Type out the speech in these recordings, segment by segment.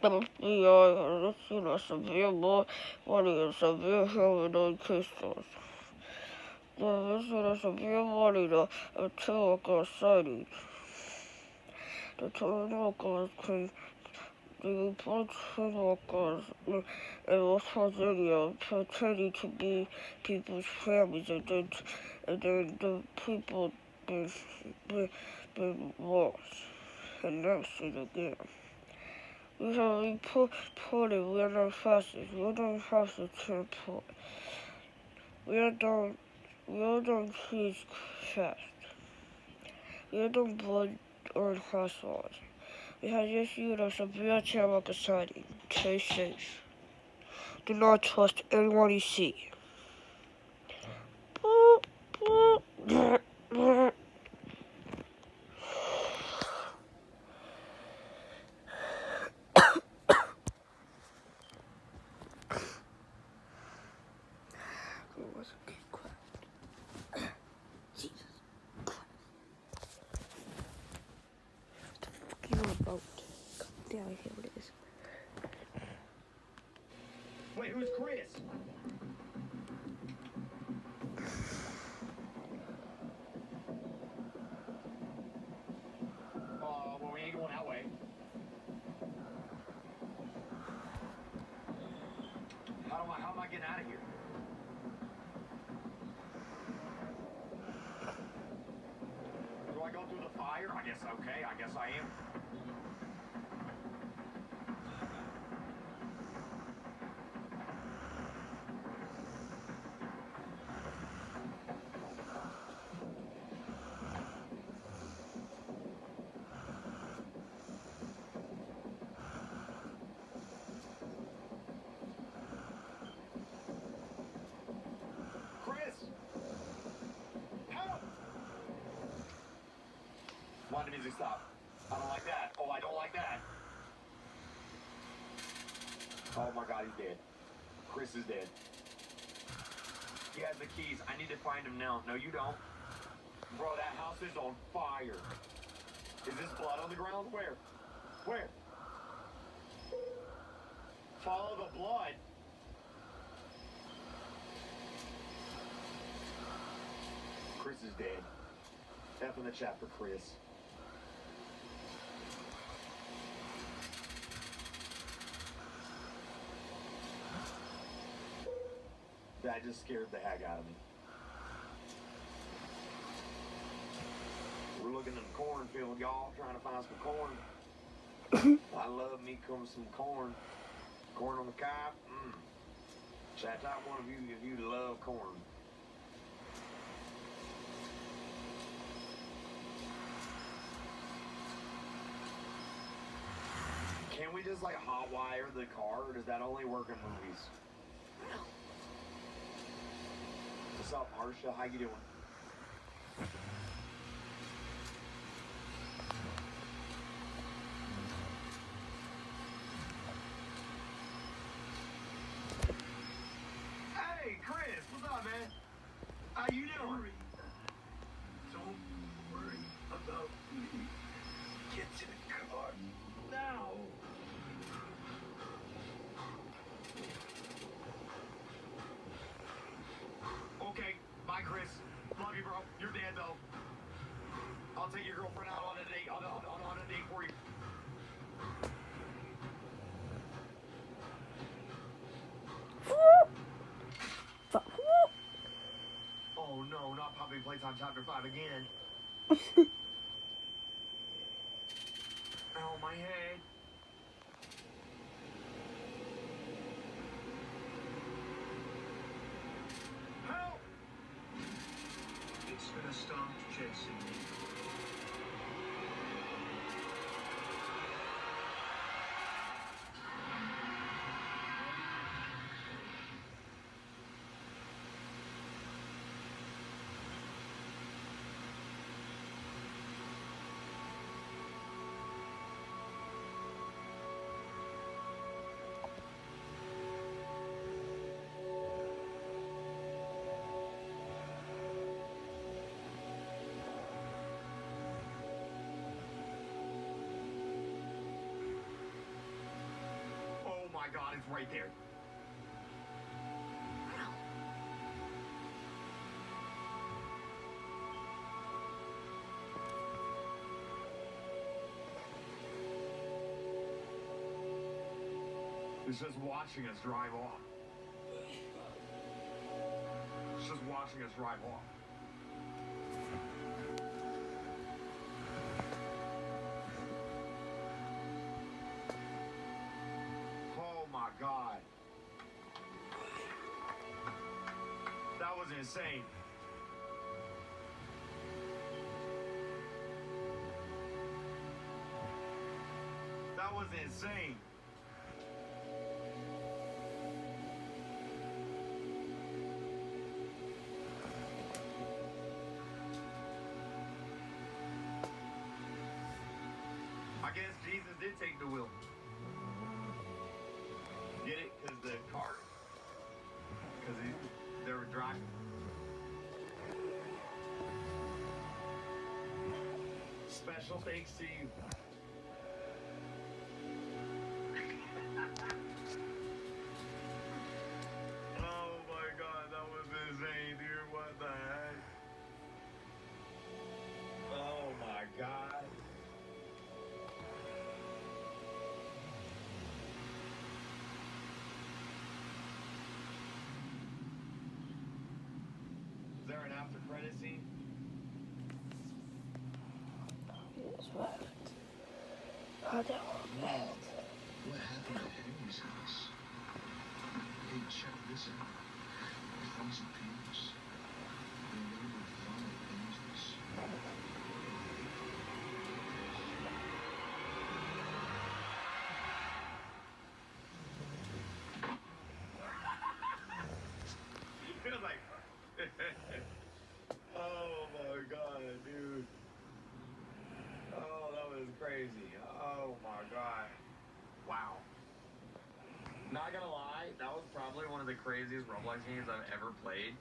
The FBI has issued a severe warning and severe humanoid cases. They have issued a severe warning of two local sightings. The two locals claim they report two locals in West Virginia pretending to be people's families, and then the people been lost and never seen again. We have reported random fastest, random houses to report. Random trees fast. Random blood on households. We have issued a severe terror sighting. Stay safe. Do not trust anyone you see. Boop, boop. Jesus Christ. What the fuck are you about? Come down here with this. Wait, who's Chris? Well, we ain't going that way. How am I getting out of here? Do I go through the fire? I guess okay. I guess I am. Why did the music stop? I don't like that. Oh, I don't like that. Oh my God, he's dead. Chris is dead. He has the keys. I need to find him now. No, you don't. Bro, that house is on fire. Is this blood on the ground? Where? Where? Follow the blood. Chris is dead. F in the chat for Chris. That just scared the heck out of me. We're looking in the cornfield, y'all, trying to find some corn. I love me some corn. Corn on the cob. Chat type one of you if you love corn. Can we just like hotwire the car, or does that only work in movies? What's up, Harsha? How you doing? Hey, Chris, what's up, man? How you doing? Don't worry about me. Get to the car now. Okay, bye, Chris. Love you, bro. You're dead, though. I'll take your girlfriend out on a date. On a date for you. Oh no, not Poppy Playtime Chapter 5 again. Ow, my head. Help! It's gonna start chasing me. God, it's right there. It's just watching us drive off. It's just watching us drive off. Oh my God. That was insane. That was insane. I guess Jesus did take the wheel. Get it? Because the car. Because they were driving. Special thanks to you. Oh my God, that was insane, dude. What the heck? Oh my God. Is there an after credit scene? It's right. Oh, that was bad. What happened to Henry's house? Hey, check this out. I found some papers. They labeled fallen angels. He was like, oh my God, dude. Oh, that was crazy. Oh my God. Wow. Not gonna lie, that was probably one of the craziest Roblox games I've ever played.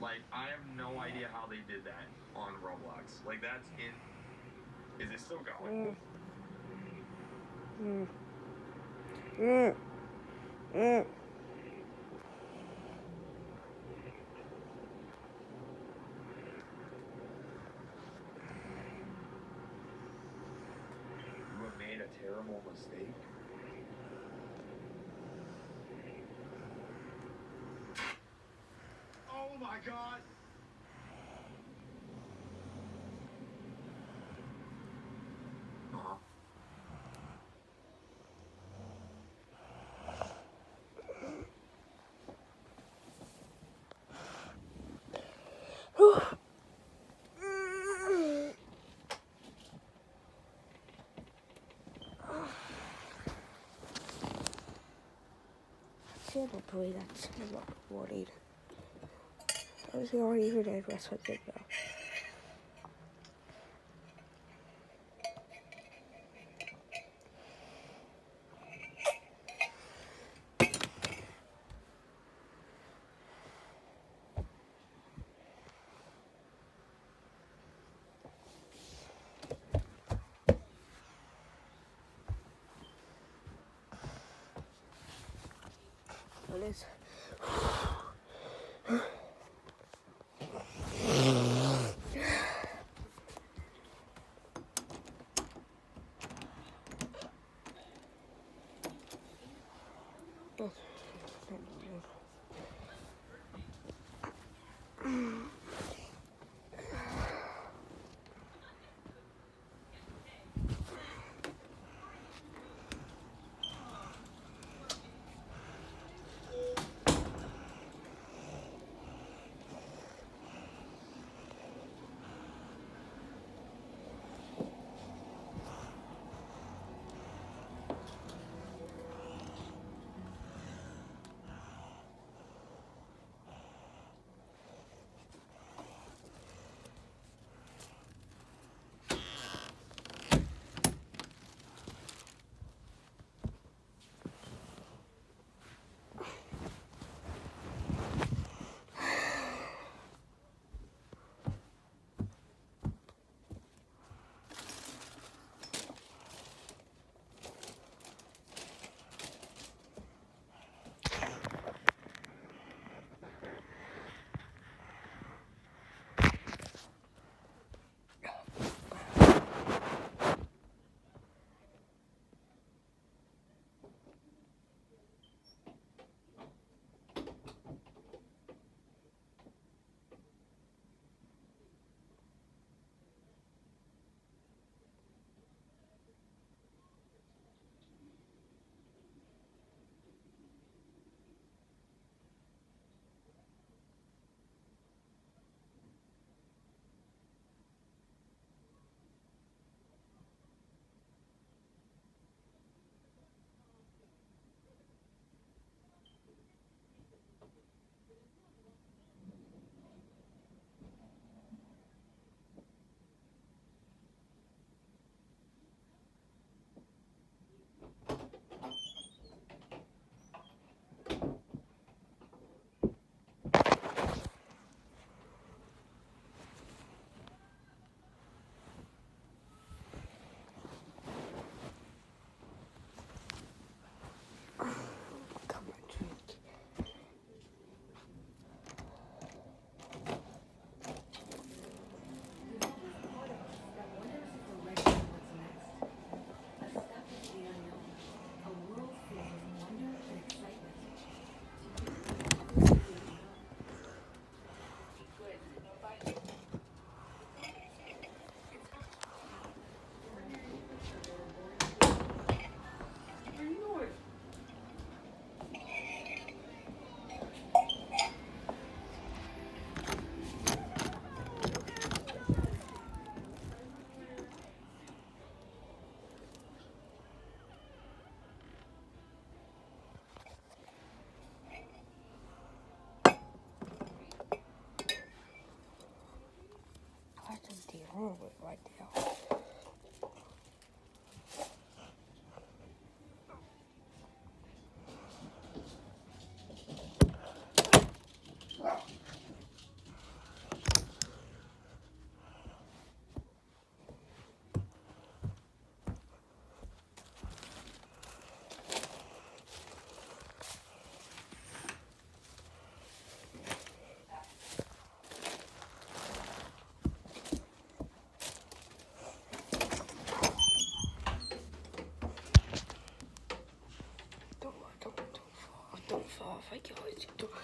Like, I have no idea how they did that on Roblox. Like, that's in. Is it still going? You have made a terrible mistake. Oh my God. Sieltä tuli lähtsemään vuodin. Olisi oli yhden ressa tekee. Olisi. right now. Don't fall. If I get it, don't fall.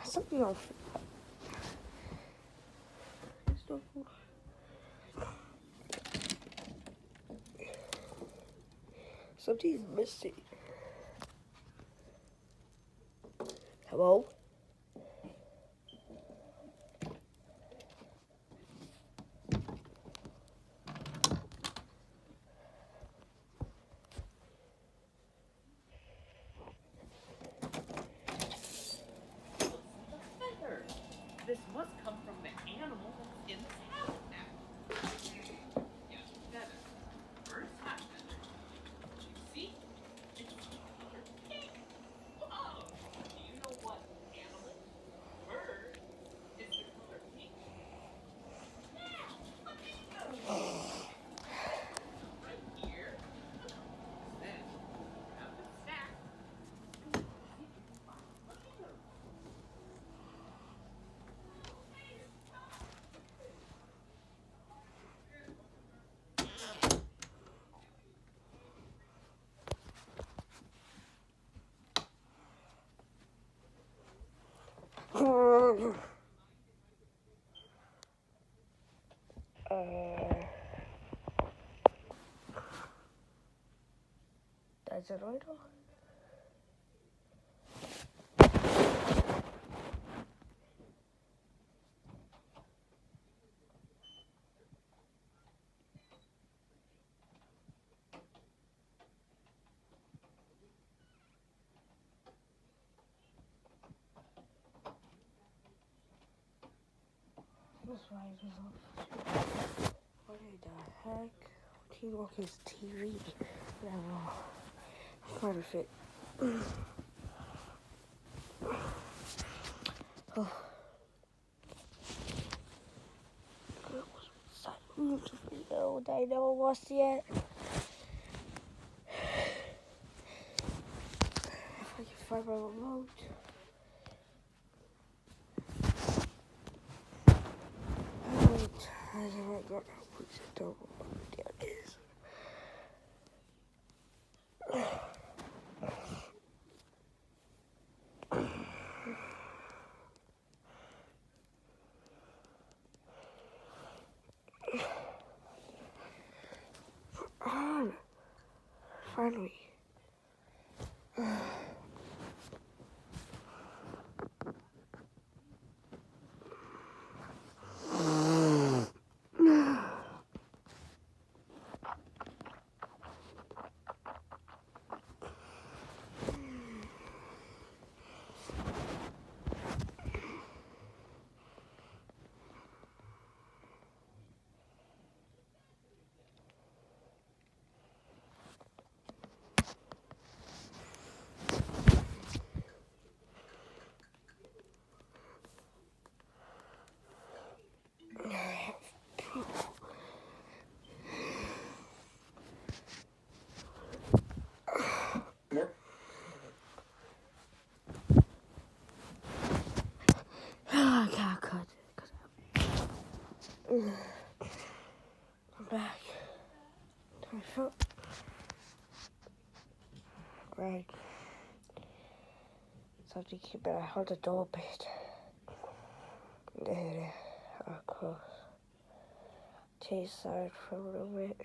Something else. Something's missing. Hello? This must come from the animal that's in this house now. Yeah, feather. Birds have feathers. You see? It's the color pink. Whoa! Do you know what animal, bird, is the color pink? Yeah, look at you. Right here. Then, have the snack. And see if you can find a flavor. That's it right now? This rises up. What the heck? T-Walk is TV. Whatever. Try to fit. Oh. Video that I never watched yet. If I can find my remote. Wait, I never got a put it down. There it is. Finally. I'm back. My foot. Right. So you keep it. I hold the door a bit. There. Of course. Chase side for a little bit.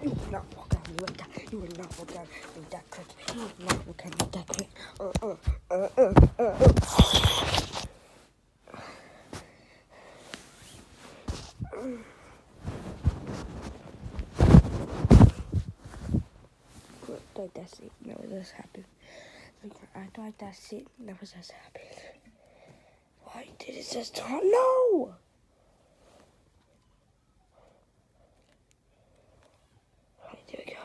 You will not walk out me like that. You will not walk out me that quick. You will not walk out me that quick. Like that's it. Never just happened. I thought that's it. Never just happened. Why did it just turn? No! Alright, there we go.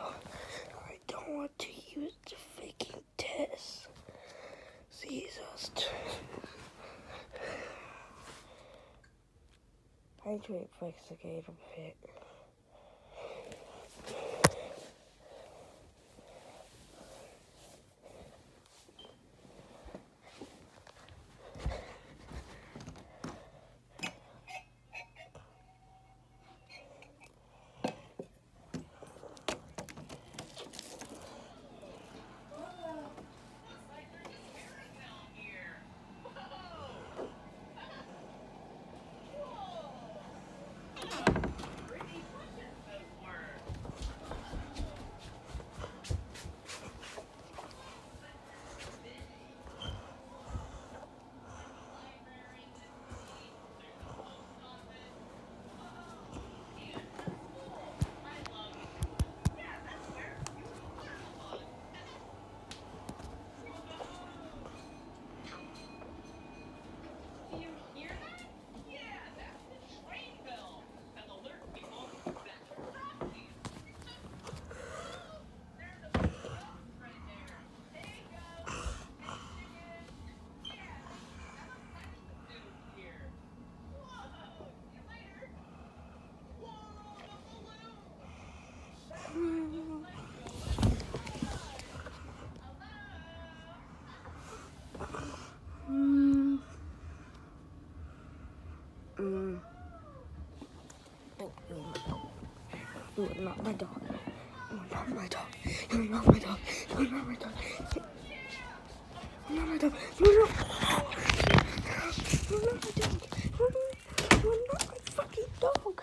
I don't want to use the freaking test. Jesus. I need to fix the game a bit. You are not my dog. You are not my dog. You are not my dog. You are not my dog. You are not my dog. You are not. You are not my dog. You are not my fucking dog.